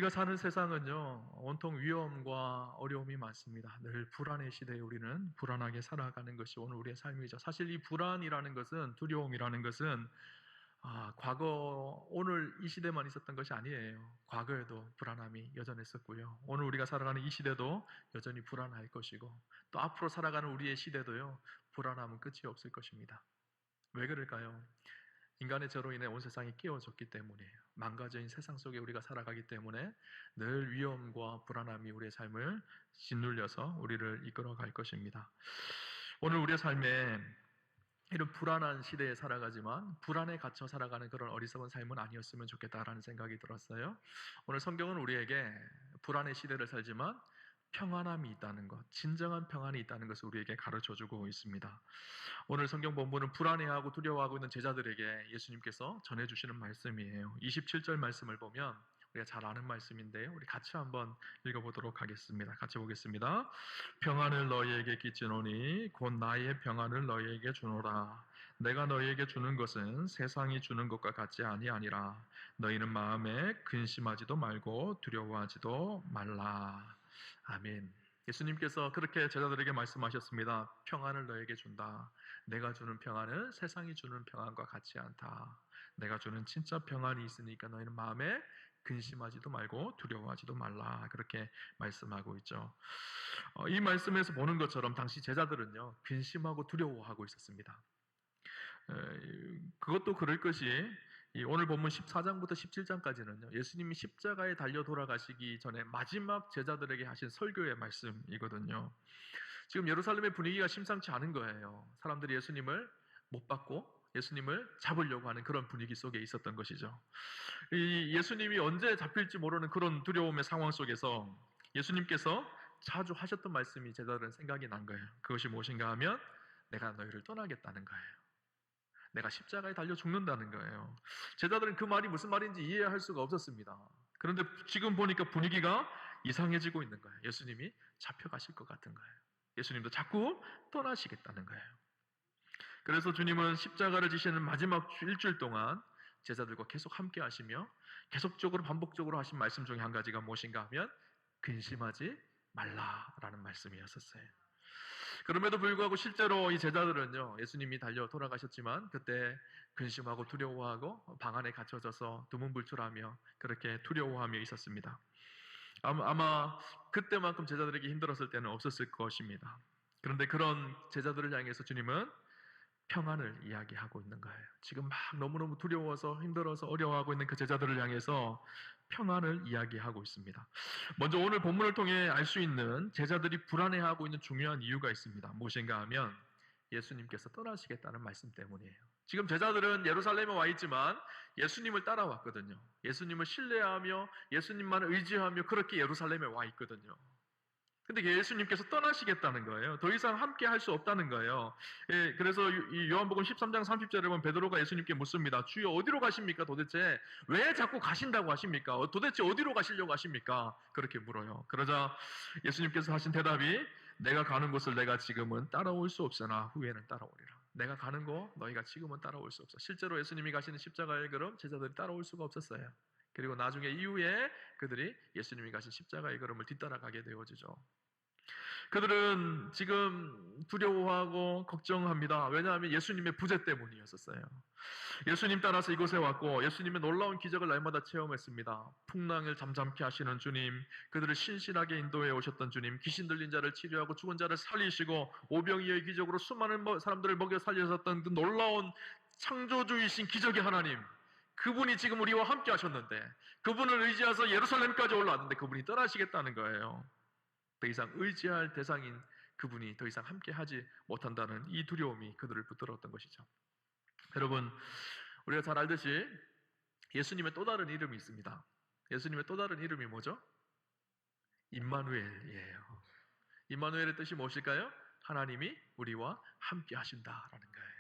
우리가 사는 세상은요, 온통 위험과 어려움이 많습니다. 늘 불안의 시대에 우리는 불안하게 살아가는 것이 오늘 우리의 삶이죠. 사실 이 불안이라는 것은, 두려움이라는 것은 과거, 오늘 이 시대만 있었던 것이 아니에요. 과거에도 불안함이 여전했었고요. 오늘 우리가 살아가는 이 시대도 여전히 불안할 것이고, 또 앞으로 살아가는 우리의 시대도요, 불안함은 끝이 없을 것입니다. 왜 그럴까요? 인간의 죄로 인해 온 세상이 깨어졌기 때문이에요. 망가진 세상 속에 우리가 살아가기 때문에 늘 위험과 불안함이 우리의 삶을 짓눌려서 우리를 이끌어갈 것입니다. 오늘 우리의 삶에 이런 불안한 시대에 살아가지만 불안에 갇혀 살아가는 그런 어리석은 삶은 아니었으면 좋겠다라는 생각이 들었어요. 오늘 성경은 우리에게 불안의 시대를 살지만 평안함이 있다는 것, 진정한 평안이 있다는 것을 우리에게 가르쳐주고 있습니다. 오늘 성경 본문은 불안해하고 두려워하고 있는 제자들에게 예수님께서 전해주시는 말씀이에요. 27절 말씀을 보면 우리가 잘 아는 말씀인데요, 우리 같이 한번 읽어보도록 하겠습니다. 같이 보겠습니다. 평안을 너희에게 끼치노니 곧 나의 평안을 너희에게 주노라. 내가 너희에게 주는 것은 세상이 주는 것과 같지 아니하니라. 너희는 마음에 근심하지도 말고 두려워하지도 말라. 아멘. 예수님께서 그렇게 제자들에게 말씀하셨습니다. 평안을 너에게 준다. 내가 주는 평안은 세상이 주는 평안과 같지 않다. 내가 주는 진짜 평안이 있으니까 너희는 마음에 근심하지도 말고 두려워하지도 말라. 그렇게 말씀하고 있죠. 이 말씀에서 보는 것처럼 당시 제자들은요, 근심하고 두려워하고 있었습니다. 그것도 그럴 것이 오늘 본문 14장부터 17장까지는요, 예수님이 십자가에 달려 돌아가시기 전에 마지막 제자들에게 하신 설교의 말씀이거든요. 지금 예루살렘의 분위기가 심상치 않은 거예요. 사람들이 예수님을 못 받고 예수님을 잡으려고 하는 그런 분위기 속에 있었던 것이죠. 이 예수님이 언제 잡힐지 모르는 그런 두려움의 상황 속에서 예수님께서 자주 하셨던 말씀이 제자들은 생각이 난 거예요. 그것이 무엇인가 하면 내가 너희를 떠나겠다는 거예요. 내가 십자가에 달려 죽는다는 거예요. 제자들은 그 말이 무슨 말인지 이해할 수가 없었습니다. 그런데 지금 보니까 분위기가 이상해지고 있는 거예요. 예수님이 잡혀가실 것 같은 거예요. 예수님도 자꾸 떠나시겠다는 거예요. 그래서 주님은 십자가를 지시는 마지막 일주일 동안 제자들과 계속 함께 하시며 계속적으로 반복적으로 하신 말씀 중에 한 가지가 무엇인가 하면 근심하지 말라라는 말씀이었었어요. 그럼에도 불구하고 실제로 이 제자들은요, 예수님이 달려 돌아가셨지만 그때 근심하고 두려워하고 방 안에 갇혀져서 두문불출하며 그렇게 두려워하며 있었습니다. 아마 그때만큼 제자들에게 힘들었을 때는 없었을 것입니다. 그런데 그런 제자들을 향해서 주님은 평안을 이야기하고 있는 거예요. 지금 막 너무너무 두려워서 힘들어서 어려워하고 있는 그 제자들을 향해서 평안을 이야기하고 있습니다. 먼저 오늘 본문을 통해 알 수 있는 제자들이 불안해하고 있는 중요한 이유가 있습니다. 무엇인가 하면 예수님께서 떠나시겠다는 말씀 때문이에요. 지금 제자들은 예루살렘에 와 있지만 예수님을 따라왔거든요. 예수님을 신뢰하며 예수님만 의지하며 그렇게 예루살렘에 와 있거든요. 근데 예수님께서 떠나시겠다는 거예요. 더 이상 함께 할 수 없다는 거예요. 예, 그래서 이 요한복음 13장 30절에 보면 베드로가 예수님께 묻습니다. 주여 어디로 가십니까 도대체? 왜 자꾸 가신다고 하십니까? 도대체 어디로 가시려고 하십니까? 그렇게 물어요. 그러자 예수님께서 하신 대답이 내가 가는 곳을 내가 지금은 따라올 수 없으나 후에는 따라오리라. 내가 가는 곳 너희가 지금은 따라올 수 없어. 실제로 예수님이 가시는 십자가의 걸음 제자들이 따라올 수가 없었어요. 그리고 나중에 이후에 그들이 예수님이 가신 십자가의 걸음을 뒤따라가게 되어지죠. 그들은 지금 두려워하고 걱정합니다. 왜냐하면 예수님의 부재 때문이었어요. 예수님 따라서 이곳에 왔고 예수님의 놀라운 기적을 날마다 체험했습니다. 풍랑을 잠잠케 하시는 주님, 그들을 신실하게 인도해 오셨던 주님, 귀신 들린 자를 치료하고 죽은 자를 살리시고 오병이어의 기적으로 수많은 사람들을 먹여 살리셨던 그 놀라운 창조주이신 기적의 하나님, 그분이 지금 우리와 함께 하셨는데 그분을 의지해서 예루살렘까지 올라왔는데 그분이 떠나시겠다는 거예요. 더 이상 의지할 대상인 그분이 더 이상 함께 하지 못한다는 이 두려움이 그들을 붙들었던 것이죠. 여러분, 우리가 잘 알듯이 예수님의 또 다른 이름이 있습니다. 예수님의 또 다른 이름이 뭐죠? 임마누엘이에요. 임마누엘의 뜻이 무엇일까요? 하나님이 우리와 함께 하신다라는 거예요.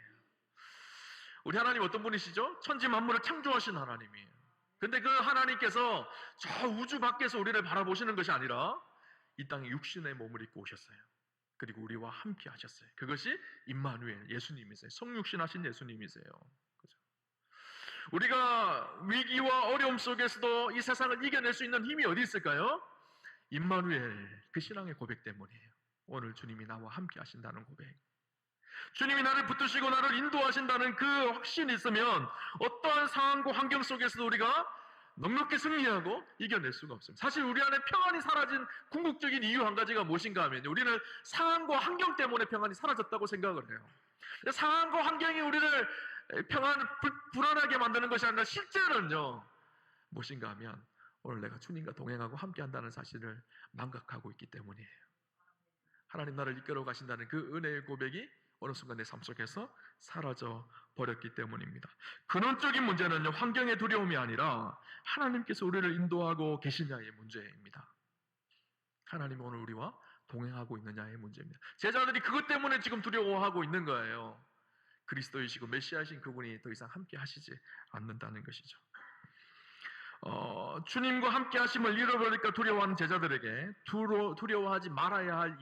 우리 하나님 어떤 분이시죠? 천지 만물을 창조하신 하나님이에요. 근데 그 하나님께서 저 우주 밖에서 우리를 바라보시는 것이 아니라 이 땅에 육신의 몸을 입고 오셨어요. 그리고 우리와 함께 하셨어요. 그것이 임마누엘, 예수님이세요. 성육신하신 예수님이세요. 그죠? 우리가 위기와 어려움 속에서도 이 세상을 이겨낼 수 있는 힘이 어디 있을까요? 임마누엘, 그 신앙의 고백 때문이에요. 오늘 주님이 나와 함께 하신다는 고백, 주님이 나를 붙드시고 나를 인도하신다는 그 확신이 있으면 어떠한 상황과 환경 속에서도 우리가 넉넉히 승리하고 이겨낼 수가 없습니다. 사실 우리 안에 평안이 사라진 궁극적인 이유 한 가지가 무엇인가 하면, 우리는 상황과 환경 때문에 평안이 사라졌다고 생각을 해요. 상황과 환경이 우리를 불안하게 만드는 것이 아니라 실제로는요, 무엇인가 하면 오늘 내가 주님과 동행하고 함께한다는 사실을 망각하고 있기 때문이에요. 하나님 나를 이끌어 가신다는 그 은혜의 고백이 어느 순간 내 삶 속에서 사라져 버렸기 때문입니다. 근원적인 문제는요, 환경의 두려움이 아니라 하나님께서 우리를 인도하고 계시냐의 문제입니다. 하나님이 오늘 우리와 동행하고 있느냐의 문제입니다. 제자들이 그것 때문에 지금 두려워하고 있는 거예요. 그리스도이시고 메시아이신 그분이 더 이상 함께 하시지 않는다는 것이죠. 주님과 함께 하심을 잃어버릴까 두려워하는 제자들에게 두려워하지 말아야 할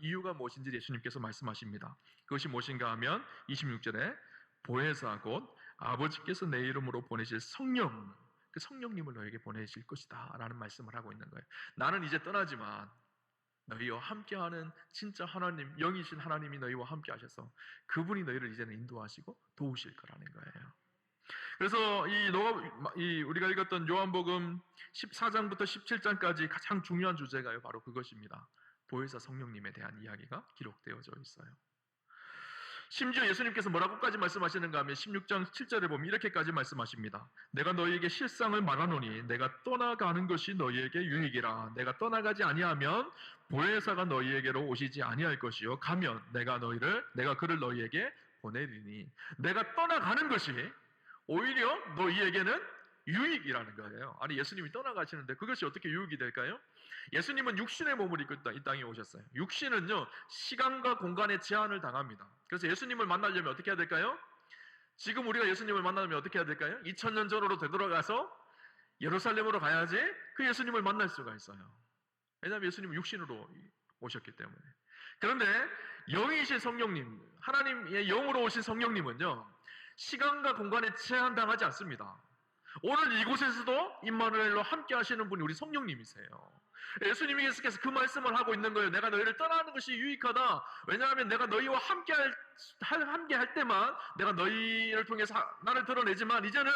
이유가 무엇인지 예수님께서 말씀하십니다. 그것이 무엇인가 하면 26절에 보혜사 곧 아버지께서 내 이름으로 보내실 성령, 그 성령님을 너에게 보내실 것이다 라는 말씀을 하고 있는 거예요. 나는 이제 떠나지만 너희와 함께하는 진짜 하나님, 영이신 하나님이 너희와 함께 하셔서 그분이 너희를 이제는 인도하시고 도우실 거라는 거예요. 그래서 우리가 읽었던 요한복음 14장부터 17장까지 가장 중요한 주제가 바로 그것입니다. 보혜사 성령님에 대한 이야기가 기록되어져 있어요. 심지어 예수님께서 뭐라고까지 말씀하시는가 하면 16장 7절에 보면 이렇게까지 말씀하십니다. 내가 너희에게 실상을 말하노니 내가 떠나가는 것이 너희에게 유익이라. 내가 떠나가지 아니하면 보혜사가 너희에게로 오시지 아니할 것이요 가면 내가 그를 너희에게 보내리니. 내가 떠나가는 것이 오히려 너희에게는 유익이라는 거예요. 아니, 예수님이 떠나가시는데 그것이 어떻게 유익이 될까요? 예수님은 육신의 몸을 입고 이 땅에 오셨어요. 육신은요, 시간과 공간의 제한을 당합니다. 그래서 예수님을 만나려면 어떻게 해야 될까요? 지금 우리가 예수님을 만나려면 어떻게 해야 될까요? 2000년 전으로 되돌아가서 예루살렘으로 가야지 그 예수님을 만날 수가 있어요. 왜냐하면 예수님은 육신으로 오셨기 때문에. 그런데 영이신 성령님, 하나님의 영으로 오신 성령님은요, 시간과 공간에 제한당하지 않습니다. 오늘 이곳에서도 임마누엘로 함께 하시는 분이 우리 성령님이세요. 예수님이 계속해서 그 말씀을 하고 있는 거예요. 내가 너희를 떠나는 것이 유익하다. 왜냐하면 내가 너희와 함께 할 때만 내가 너희를 통해서 나를 드러내지만 이제는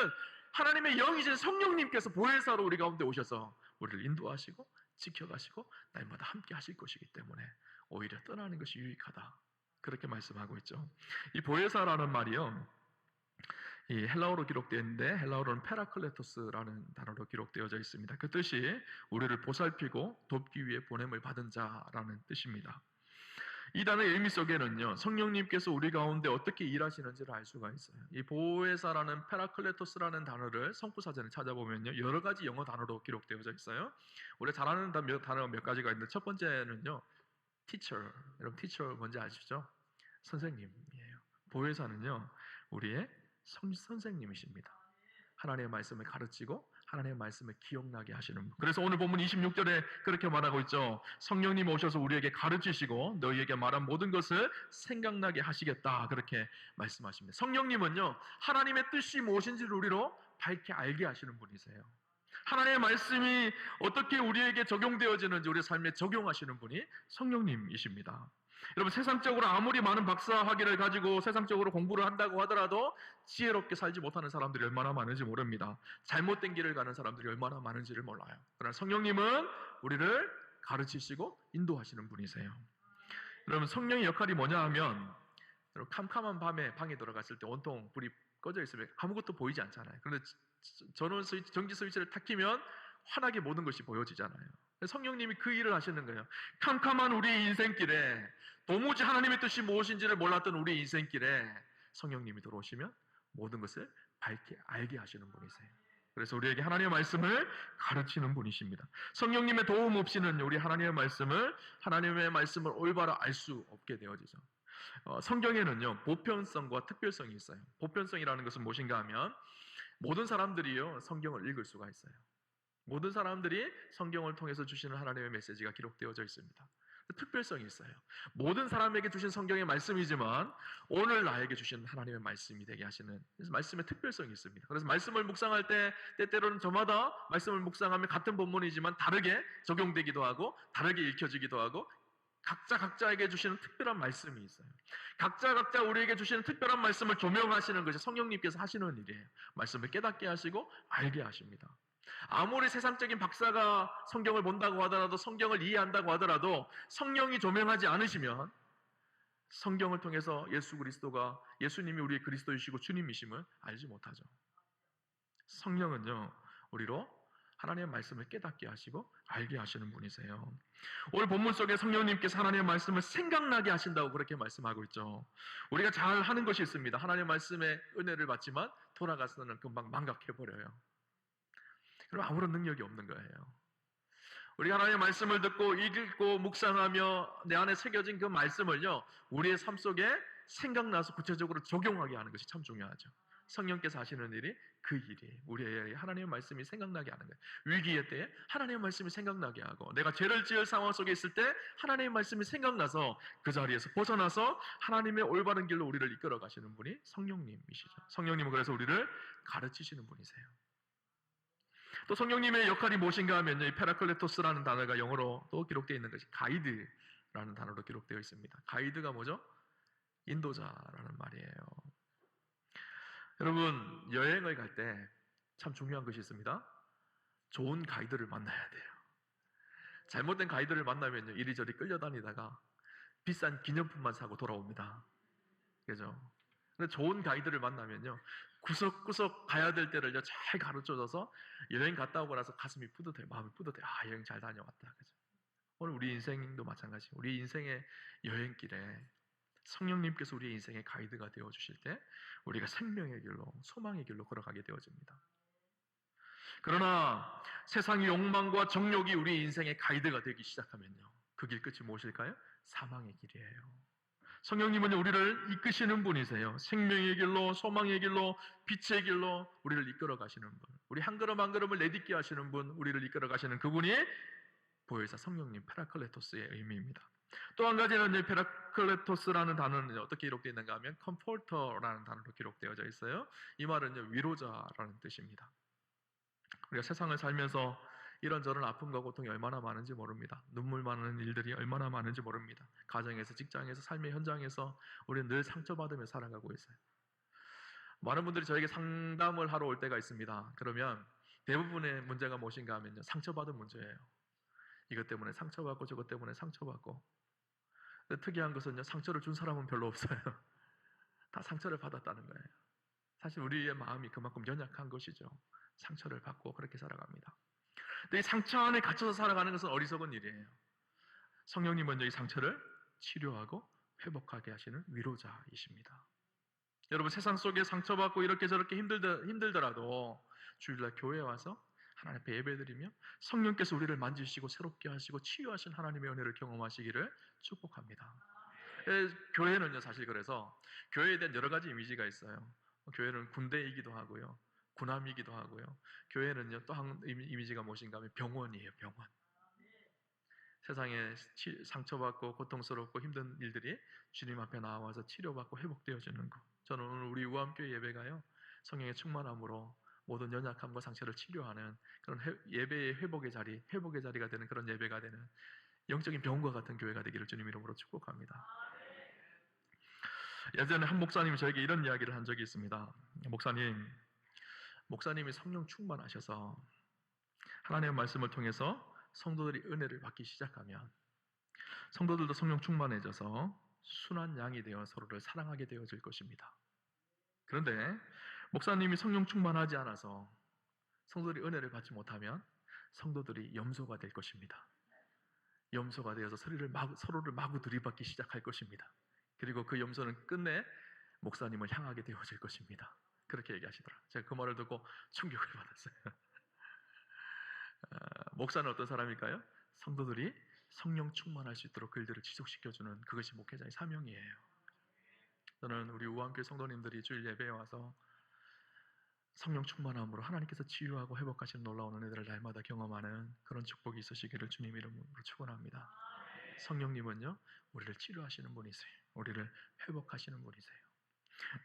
하나님의 영이신 성령님께서 보혜사로 우리 가운데 오셔서 우리를 인도하시고 지켜가시고 날마다 함께 하실 것이기 때문에 오히려 떠나는 것이 유익하다. 그렇게 말씀하고 있죠. 이 보혜사라는 말이요, 이 헬라어로 기록되어 있는데 헬라어로는 페라클레토스라는 단어로 기록되어져 있습니다. 그 뜻이 우리를 보살피고 돕기 위해 보냄을 받은 자라는 뜻입니다. 이 단어의 의미 속에는요, 성령님께서 우리 가운데 어떻게 일하시는지를 알 수가 있어요. 이 보혜사라는 페라클레토스라는 단어를 성구사전에 찾아보면요, 여러 가지 영어 단어로 기록되어져 있어요. 우리가 잘 아는 단어가 몇 가지가 있는데 첫 번째는요, teacher. 여러분 teacher 뭔지 아시죠? 선생님이에요. 보혜사는요, 우리의 선생님이십니다. 하나님의 말씀을 가르치고 하나님의 말씀을 기억나게 하시는 분. 그래서 오늘 본문 26절에 그렇게 말하고 있죠. 성령님 오셔서 우리에게 가르치시고 너희에게 말한 모든 것을 생각나게 하시겠다. 그렇게 말씀하십니다. 성령님은요, 하나님의 뜻이 무엇인지를 우리로 밝게 알게 하시는 분이세요. 하나님의 말씀이 어떻게 우리에게 적용되어지는지 우리 삶에 적용하시는 분이 성령님이십니다. 여러분, 세상적으로 아무리 많은 박사 학위를 가지고 세상적으로 공부를 한다고 하더라도 지혜롭게 살지 못하는 사람들이 얼마나 많은지 모릅니다. 잘못된 길을 가는 사람들이 얼마나 많은지를 몰라요. 그러나 성령님은 우리를 가르치시고 인도하시는 분이세요. 여러분, 성령의 역할이 뭐냐 하면, 캄캄한 밤에 방에 들어갔을 때 온통 불이 꺼져 있으면 아무것도 보이지 않잖아요. 그런데 전기 스위치를 탁 키면 환하게 모든 것이 보여지잖아요. 성령님이 그 일을 하시는 거예요. 캄캄한 우리의 인생길에, 도무지 하나님의 뜻이 무엇인지를 몰랐던 우리의 인생길에 성령님이 들어오시면 모든 것을 밝게 알게 하시는 분이세요. 그래서 우리에게 하나님의 말씀을 가르치는 분이십니다. 성령님의 도움 없이는 우리 하나님의 말씀을 올바로 알 수 없게 되어지죠. 성경에는요, 보편성과 특별성이 있어요. 보편성이라는 것은 무엇인가 하면, 모든 사람들이요, 성경을 읽을 수가 있어요. 모든 사람들이 성경을 통해서 주시는 하나님의 메시지가 기록되어져 있습니다. 특별성이 있어요. 모든 사람에게 주신 성경의 말씀이지만 오늘 나에게 주신 하나님의 말씀이 되게 하시는, 그래서 말씀의 특별성이 있습니다. 그래서 말씀을 묵상할 때 때때로는 저마다 말씀을 묵상하면 같은 본문이지만 다르게 적용되기도 하고 다르게 읽혀지기도 하고 각자에게 주시는 특별한 말씀이 있어요. 각자 우리에게 주시는 특별한 말씀을 조명하시는 것이 성령님께서 하시는 일이에요. 말씀을 깨닫게 하시고 알게 하십니다. 아무리 세상적인 박사가 성경을 본다고 하더라도, 성경을 이해한다고 하더라도 성령이 조명하지 않으시면 성경을 통해서 예수님이 우리의 그리스도이시고 주님이심을 알지 못하죠. 성령은요, 우리로 하나님의 말씀을 깨닫게 하시고 알게 하시는 분이세요. 오늘 본문 속에 성령님께서 하나님의 말씀을 생각나게 하신다고 그렇게 말씀하고 있죠. 우리가 잘 하는 것이 있습니다. 하나님의 말씀에 은혜를 받지만 돌아가서는 금방 망각해버려요. 그럼 아무런 능력이 없는 거예요. 우리가 하나님의 말씀을 듣고 읽고 묵상하며 내 안에 새겨진 그 말씀을요, 우리의 삶 속에 생각나서 구체적으로 적용하게 하는 것이 참 중요하죠. 성령께서 하시는 일이 그 일이에요. 우리의 하나님의 말씀이 생각나게 하는 거예요. 위기의 때에 하나님의 말씀이 생각나게 하고, 내가 죄를 지을 상황 속에 있을 때 하나님의 말씀이 생각나서 그 자리에서 벗어나서 하나님의 올바른 길로 우리를 이끌어 가시는 분이 성령님이시죠. 성령님은 그래서 우리를 가르치시는 분이세요. 또 성령님의 역할이 무엇인가 하면요, 이 페라클레토스라는 단어가 영어로 또 기록되어 있는 것이 가이드라는 단어로 기록되어 있습니다. 가이드가 뭐죠? 인도자라는 말이에요. 여러분, 여행을 갈 때 참 중요한 것이 있습니다. 좋은 가이드를 만나야 돼요. 잘못된 가이드를 만나면요, 이리저리 끌려다니다가 비싼 기념품만 사고 돌아옵니다. 그죠? 근데 좋은 가이드를 만나면요, 구석구석 가야 될 때를요 잘 가르쳐줘서 여행 갔다 오고 나서 가슴이 뿌듯해요. 마음이 뿌듯해요. 아, 여행 잘 다녀왔다. 그죠? 오늘 우리 인생도 마찬가지. 우리 인생의 여행길에 성령님께서 우리의 인생의 가이드가 되어주실 때 우리가 생명의 길로, 소망의 길로 걸어가게 되어집니다. 그러나 세상의 욕망과 정욕이 우리 인생의 가이드가 되기 시작하면요, 그 길 끝이 무엇일까요? 사망의 길이에요. 성령님은 우리를 이끄시는 분이세요. 생명의 길로, 소망의 길로, 빛의 길로 우리를 이끌어 가시는 분, 우리 한 걸음 한 걸음을 내딛게 하시는 분, 우리를 이끌어 가시는 그분이 보혜사 성령님, 페라클레토스의 의미입니다. 또 한 가지는 이 페라클레토스라는 단어는 어떻게 기록되어 있는가 하면 컴포터라는 단어로 기록되어져 있어요. 이 말은 위로자라는 뜻입니다. 우리가 세상을 살면서 이런저런 아픔과 고통이 얼마나 많은지 모릅니다. 눈물 많은 일들이 얼마나 많은지 모릅니다. 가정에서, 직장에서, 삶의 현장에서 우리는 늘 상처받으며 살아가고 있어요. 많은 분들이 저에게 상담을 하러 올 때가 있습니다. 그러면 대부분의 문제가 무엇인가 하면요, 상처받은 문제예요. 이것 때문에 상처받고 저것 때문에 상처받고. 근데 특이한 것은요, 상처를 준 사람은 별로 없어요. 다 상처를 받았다는 거예요. 사실 우리의 마음이 그만큼 연약한 것이죠. 상처를 받고 그렇게 살아갑니다. 근데 이 상처 안에 갇혀서 살아가는 것은 어리석은 일이에요. 성령님은 이 상처를 치료하고 회복하게 하시는 위로자이십니다. 여러분, 세상 속에 상처받고 이렇게 저렇게 힘들더라도 주일날 교회에 와서 하나님 앞에 예배드리며 성령께서 우리를 만지시고 새롭게 하시고 치유하신 하나님의 은혜를 경험하시기를 축복합니다. 교회는요, 사실 그래서 교회에 대한 여러 가지 이미지가 있어요. 교회는 군대이기도 하고요, 군함이기도 하고요. 교회는요, 또 한 이미지가 무엇인가 하면 병원이에요. 병원. 세상에 상처받고 고통스럽고 힘든 일들이 주님 앞에 나와서 치료받고 회복되어지는 것. 저는 오늘 우리 우암교회 예배가요, 성령의 충만함으로 모든 연약함과 상처를 치료하는 그런 예배의 회복의 자리가 되는 그런 예배가 되는 영적인 병원과 같은 교회가 되기를 주님 이름으로 축복합니다. 예전에 한 목사님이 저에게 이런 이야기를 한 적이 있습니다. 목사님이 성령 충만하셔서 하나님의 말씀을 통해서 성도들이 은혜를 받기 시작하면 성도들도 성령 충만해져서 순한 양이 되어 서로를 사랑하게 되어질 것입니다. 그런데 목사님이 성령 충만하지 않아서 성도들이 은혜를 받지 못하면 성도들이 염소가 될 것입니다. 염소가 되어서 서로를 마구 들이받기 시작할 것입니다. 그리고 그 염소는 끝내 목사님을 향하게 되어질 것입니다. 그렇게 얘기하시더라. 제가 그 말을 듣고 충격을 받았어요. 목사는 어떤 사람일까요? 성도들이 성령 충만할 수 있도록 그들을 지속시켜주는, 그것이 목회자의 사명이에요. 저는 우리 우암교회 성도님들이 주일 예배에 와서 성령 충만함으로 하나님께서 치유하고 회복하시는 놀라운 은혜들을 날마다 경험하는 그런 축복이 있으시기를 주님 이름으로 축원합니다. 성령님은요, 우리를 치료하시는 분이세요. 우리를 회복하시는 분이세요.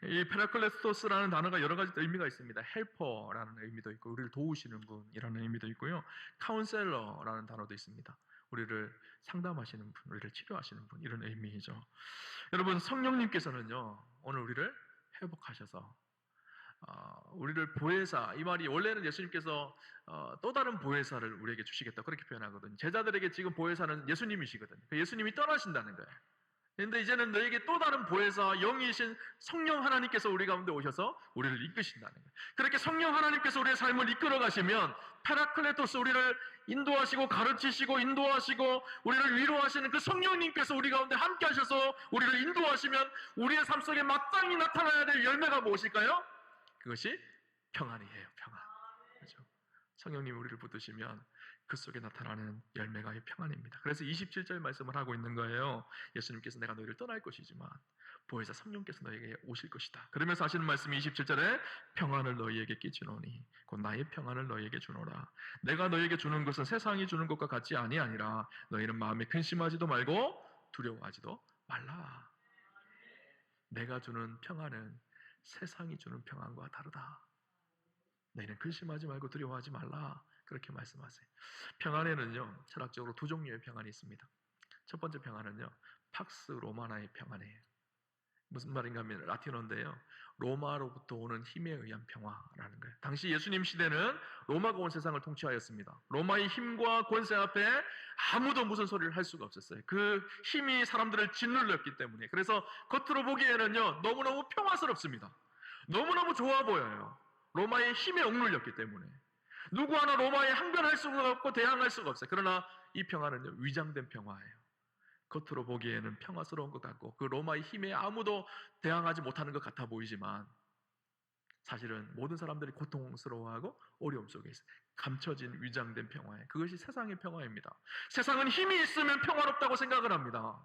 이 페라클레토스라는 단어가 여러 가지 의미가 있습니다. 헬퍼라는 의미도 있고, 우리를 도우시는 분이라는 의미도 있고요. 카운셀러라는 단어도 있습니다. 우리를 상담하시는 분, 우리를 치료하시는 분, 이런 의미이죠. 여러분, 성령님께서는요, 오늘 우리를 회복하셔서 우리를 보혜사, 이 말이 원래는 예수님께서 또 다른 보혜사를 우리에게 주시겠다 그렇게 표현하거든요. 제자들에게 지금 보혜사는 예수님이시거든요. 예수님이 떠나신다는 거예요. 그런데 이제는 너에게 또 다른 보혜사, 영이신 성령 하나님께서 우리 가운데 오셔서 우리를 이끄신다는 거예요. 그렇게 성령 하나님께서 우리의 삶을 이끌어 가시면 페라클레토스, 우리를 인도하시고 가르치시고 인도하시고 우리를 위로하시는 그 성령님께서 우리 가운데 함께 하셔서 우리를 인도하시면 우리의 삶 속에 마땅히 나타나야 될 열매가 무엇일까요? 그것이 평안이에요. 평안. 그렇죠? 성령님이 우리를 붙드시면 그 속에 나타나는 열매가 이 평안입니다. 그래서 27절 말씀을 하고 있는 거예요. 예수님께서 내가 너희를 떠날 것이지만 보혜사 성령께서 너희에게 오실 것이다. 그러면서 하시는 말씀이 27절에 평안을 너희에게 끼치노니 곧 나의 평안을 너희에게 주노라. 내가 너희에게 주는 것은 세상이 주는 것과 같지 아니하니라. 너희는 마음에 근심하지도 말고 두려워하지도 말라. 내가 주는 평안은 세상이 주는 평안과 다르다. 너희는 근심하지 말고 두려워하지 말라. 그렇게 말씀하세요. 평안에는요, 철학적으로 두 종류의 평안이 있습니다. 첫 번째 평안은요, 팍스 로마나의 평안이에요. 무슨 말인가 하면 라틴어인데요, 로마로부터 오는 힘에 의한 평화라는 거예요. 당시 예수님 시대는 로마가 온 세상을 통치하였습니다. 로마의 힘과 권세 앞에 아무도 무슨 소리를 할 수가 없었어요. 그 힘이 사람들을 짓눌렀기 때문에. 그래서 겉으로 보기에는요, 너무너무 평화스럽습니다. 너무너무 좋아 보여요. 로마의 힘에 억눌렸기 때문에. 누구 하나 로마에 항변할 수가 없고 대항할 수가 없어요. 그러나 이 평화는요, 위장된 평화예요. 겉으로 보기에는 평화스러운 것 같고 그 로마의 힘에 아무도 대항하지 못하는 것 같아 보이지만 사실은 모든 사람들이 고통스러워하고 어려움 속에 있어요. 감춰진 위장된 평화예요. 그것이 세상의 평화입니다. 세상은 힘이 있으면 평화롭다고 생각을 합니다.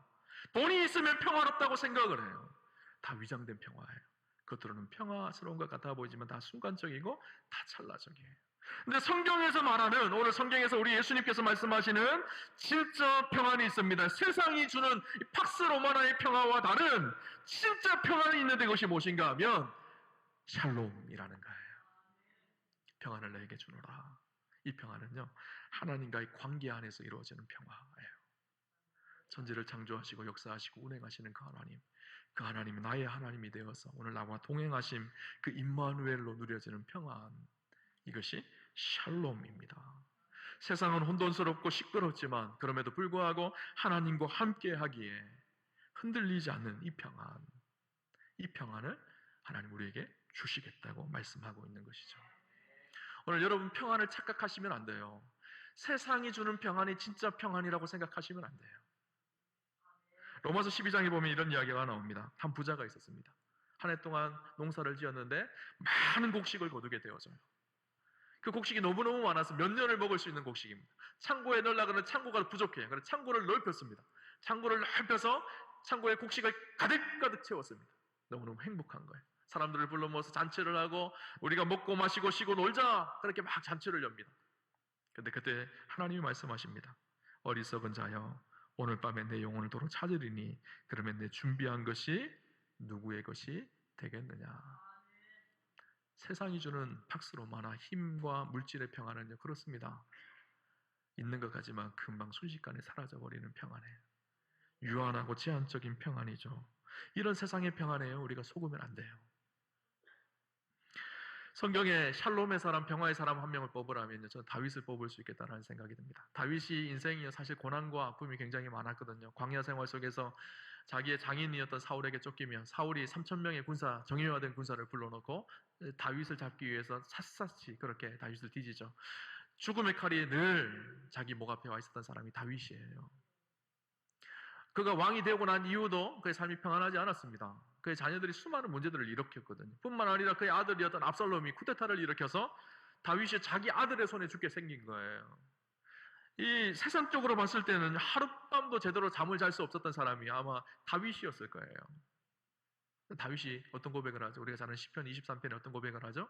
돈이 있으면 평화롭다고 생각을 해요. 다 위장된 평화예요. 겉으로는 평화스러운 것 같아 보이지만 다 순간적이고 다 찰나적이에요. 근데 성경에서 말하는, 오늘 성경에서 우리 예수님께서 말씀하시는 진짜 평안이 있습니다. 세상이 주는 팍스 로마나의 평화와 다른 진짜 평안이 있는데 그것이 무엇인가 하면 샬롬이라는 거예요. 평안을 너에게 주노라. 이 평안은요, 하나님과의 관계 안에서 이루어지는 평화예요. 천지를 창조하시고 역사하시고 운행하시는 그 하나님, 그 하나님이 나의 하나님이 되어서 오늘 나와 동행하심, 그 임마누엘로 누려지는 평안, 이것이 샬롬입니다. 세상은 혼돈스럽고 시끄럽지만 그럼에도 불구하고 하나님과 함께 하기에 흔들리지 않는 이 평안, 이 평안을 하나님 우리에게 주시겠다고 말씀하고 있는 것이죠. 오늘 여러분, 평안을 착각하시면 안 돼요. 세상이 주는 평안이 진짜 평안이라고 생각하시면 안 돼요. 로마서 12장에 보면 이런 이야기가 나옵니다. 한 부자가 있었습니다. 한 해 동안 농사를 지었는데 많은 곡식을 거두게 되어져요. 그 곡식이 너무너무 많아서 몇 년을 먹을 수 있는 곡식입니다. 창고에 넣으려고 하는 창고가 부족해요. 그래서 창고를 넓혔습니다. 창고를 넓혀서 창고에 곡식을 가득가득 채웠습니다. 너무너무 행복한 거예요. 사람들을 불러 모아서 잔치를 하고 우리가 먹고 마시고 쉬고 놀자, 그렇게 막 잔치를 엽니다. 그런데 그때 하나님이 말씀하십니다. 어리석은 자여, 오늘 밤에 내 영혼을 도로 찾으리니 그러면 내 준비한 것이 누구의 것이 되겠느냐. 세상이 주는 팍스로마나 힘과 물질의 평안은요, 그렇습니다. 있는 것 같지만 금방 순식간에 사라져버리는 평안이에요. 유한하고 제한적인 평안이죠. 이런 세상의 평안에요, 우리가 속으면 안 돼요. 성경에 샬롬의 사람, 평화의 사람 한 명을 뽑으라면요, 저는 다윗을 뽑을 수 있겠다는 생각이 듭니다. 다윗이 인생이 사실 고난과 아픔이 굉장히 많았거든요. 광야 생활 속에서 자기의 장인이었던 사울에게 쫓기며 사울이 3,000명의 군사, 정예화된 군사를 불러놓고 다윗을 잡기 위해서 샅샅이 그렇게 다윗을 뒤지죠. 죽음의 칼이 늘 자기 목 앞에 와 있었던 사람이 다윗이에요. 그가 왕이 되고 난 이후도 그의 삶이 평안하지 않았습니다. 그의 자녀들이 수많은 문제들을 일으켰거든요. 뿐만 아니라 그의 아들이었던 압살롬이 쿠데타를 일으켜서 다윗이 자기 아들의 손에 죽게 생긴 거예요. 이 세상적으로 봤을 때는 하룻밤도 제대로 잠을 잘 수 없었던 사람이 아마 다윗이었을 거예요. 다윗이 어떤 고백을 하죠? 우리가 잘 아는 시편 23편에 어떤 고백을 하죠?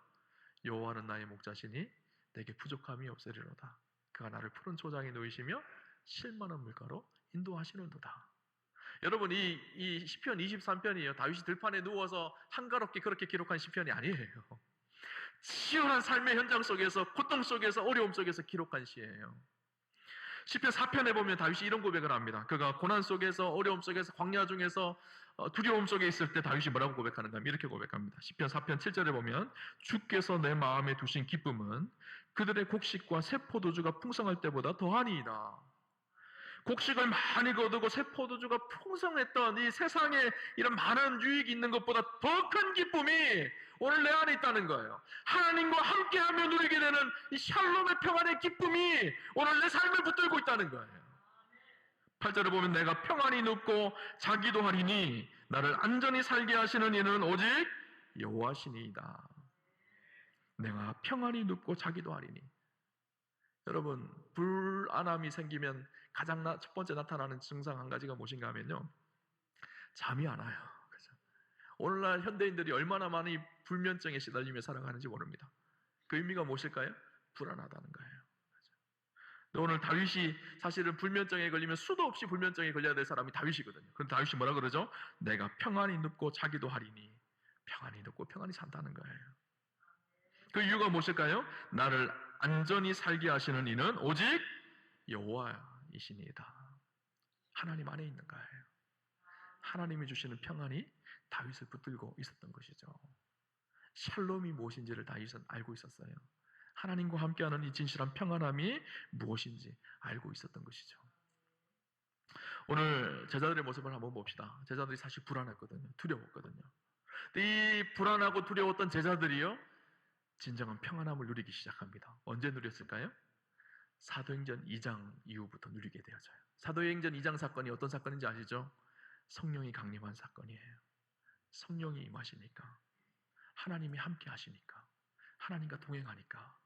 여호와는 나의 목자시니 내게 부족함이 없으리로다. 그가 나를 푸른 초장에 놓이시며 실만한 물가로 인도하시는도다. 여러분 이 시편 23편이에요. 다윗이 들판에 누워서 한가롭게 그렇게 기록한 시편이 아니에요. 치열한 삶의 현장 속에서, 고통 속에서, 어려움 속에서 기록한 시예요. 시편 4편에 보면 다윗이 이런 고백을 합니다. 그가 고난 속에서, 어려움 속에서, 광야 중에서, 두려움 속에 있을 때 다윗이 뭐라고 고백하는가 하면 이렇게 고백합니다. 시편 4편 7절에 보면 주께서 내 마음에 두신 기쁨은 그들의 곡식과 새 포도주가 풍성할 때보다 더하니이다. 곡식을 많이 거두고 새 포도주가 풍성했던 이 세상에 이런 많은 유익이 있는 것보다 더 큰 기쁨이 오늘 내 안에 있다는 거예요. 하나님과 함께하며 누리게 되는 이 샬롬의 평안의 기쁨이 오늘 내 삶에 붙들고 있다는 거예요. 8절을 보면 내가 평안히 눕고 자기도 하리니 나를 안전히 살게 하시는 이는 오직 여호와시니이다. 내가 평안히 눕고 자기도 하리니. 여러분, 불안함이 생기면 가장 첫 번째 나타나는 증상 한 가지가 무엇인가 하면요, 잠이 안 와요. 그죠? 오늘날 현대인들이 얼마나 많이 불면증에 시달리며 살아가는지 모릅니다. 그 의미가 무엇일까요? 불안하다는 거예요. 그죠? 오늘 다윗이 사실은 불면증에 걸리면 수도 없이 불면증에 걸려야 될 사람이 다윗이거든요. 그런데 다윗이 뭐라 그러죠? 내가 평안히 눕고 자기도 하리니. 평안히 눕고 평안히 산다는 거예요. 그 이유가 무엇일까요? 나를 안전히 살게 하시는 이는 오직 여호와이시니이다. 하나님 안에 있는 거예요. 하나님이 주시는 평안이 다윗을 붙들고 있었던 것이죠. 샬롬이 무엇인지를 다윗은 알고 있었어요. 하나님과 함께하는 이 진실한 평안함이 무엇인지 알고 있었던 것이죠. 오늘 제자들의 모습을 한번 봅시다. 제자들이 사실 불안했거든요. 두려웠거든요. 이 불안하고 두려웠던 제자들이요, 진정한 평안함을 누리기 시작합니다. 언제 누렸을까요? 사도행전 2장 이후부터 누리게 되어져요. 사도행전 2장 사건이 어떤 사건인지 아시죠? 성령이 강림한 사건이에요. 성령이 임하시니까, 하나님이 함께 하시니까, 하나님과 동행하니까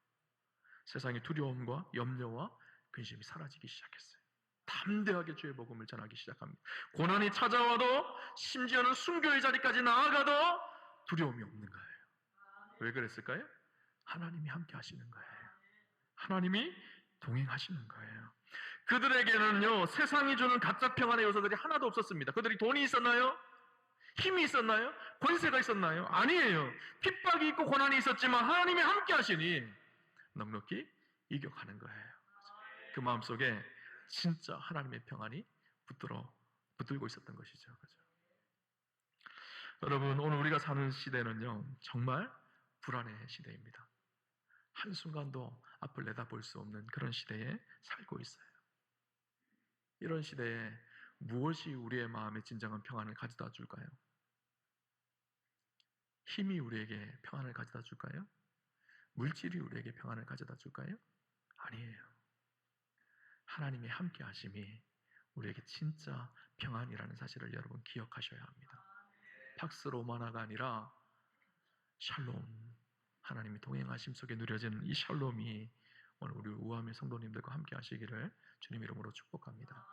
세상의 두려움과 염려와 근심이 사라지기 시작했어요. 담대하게 주의 복음을 전하기 시작합니다. 고난이 찾아와도, 심지어는 순교의 자리까지 나아가도 두려움이 없는 거예요. 왜 그랬을까요? 하나님이 함께 하시는 거예요. 하나님이 동행하시는 거예요. 그들에게는요, 세상이 주는 가짜 평안의 요소들이 하나도 없었습니다. 그들이 돈이 있었나요? 힘이 있었나요? 권세가 있었나요? 아니에요. 핍박이 있고 고난이 있었지만 하나님이 함께 하시니 넉넉히 이겨가는 거예요. 그 마음속에 진짜 하나님의 평안이 붙들고 있었던 것이죠. 그죠? 여러분, 오늘 우리가 사는 시대는요, 정말 불안의 시대입니다. 한순간도 앞을 내다볼 수 없는 그런 시대에 살고 있어요. 이런 시대에 무엇이 우리의 마음에 진정한 평안을 가져다 줄까요? 힘이 우리에게 평안을 가져다 줄까요? 물질이 우리에게 평안을 가져다 줄까요? 아니에요. 하나님의 함께 하심이 우리에게 진짜 평안이라는 사실을 여러분 기억하셔야 합니다. 팍스 로마나가 아니라 샬롬, 하나님이 동행하심 속에 누려지는 이 샬롬이 오늘 우리 우아함의 성도님들과 함께 하시기를 주님 이름으로 축복합니다.